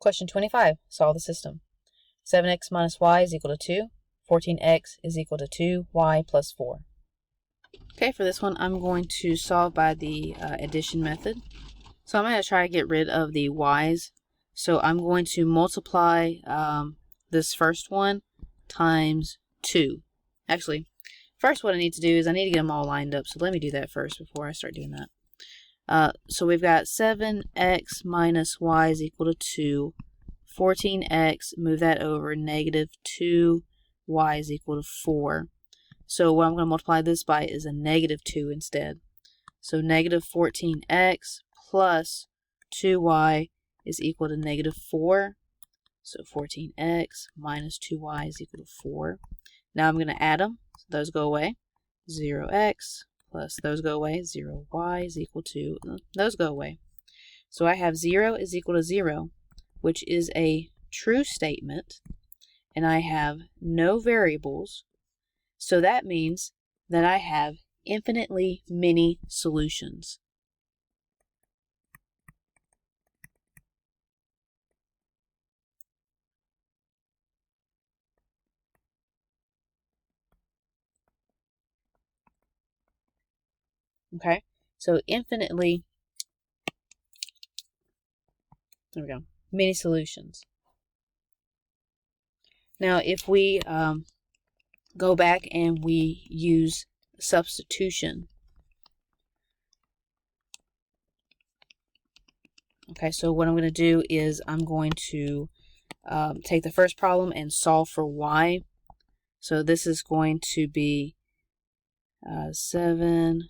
Question 25. Solve the system. 7x minus y is equal to 2. 14x is equal to 2y plus 4. Okay, for this one, I'm going to solve by the addition method. So I'm going to try to get rid of the y's. So I'm going to multiply this first one times 2. Actually, first what I need to do is I need to get them all lined up. So let me do that first before I start doing that. So we've got 7x minus y is equal to 2. 14x, move that over, negative 2y is equal to 4. So what I'm going to multiply this by is a negative 2 instead. So negative 14x plus 2y is equal to negative 4. So 14x minus 2y is equal to 4. Now I'm going to add them. So those go away. 0x plus those go away. 0y is equal to, those go away. So I have 0 is equal to 0, which is a true statement. And I have no variables. So that means that I have infinitely many solutions. Okay, so infinitely, there we go, many solutions. Now if we go back and we use substitution. Okay, so what I'm going to do is I'm going to take the first problem and solve for y. So this is going to be 7x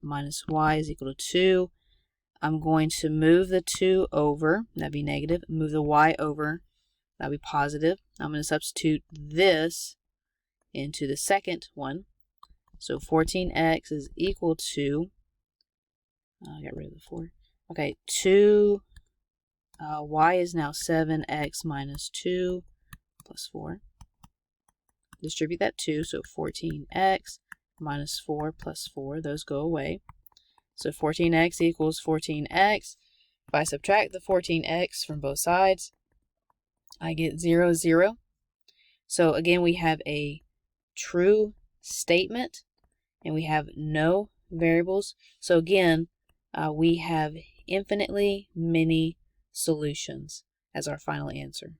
minus y is equal to 2. I'm going to move the 2 over, that'd be negative, move the y over, that'll be positive. I'm going to substitute this into the second one. So 14x is equal to, I got rid of the 4. Okay, 2, y is now 7x minus 2 plus 4. Distribute that 2, so 14x minus 4 plus 4, those go away. So 14x equals 14x. If I subtract the 14x from both sides, I get 0, 0. So again, we have a true statement and we have no variables. So again, we have infinitely many solutions as our final answer.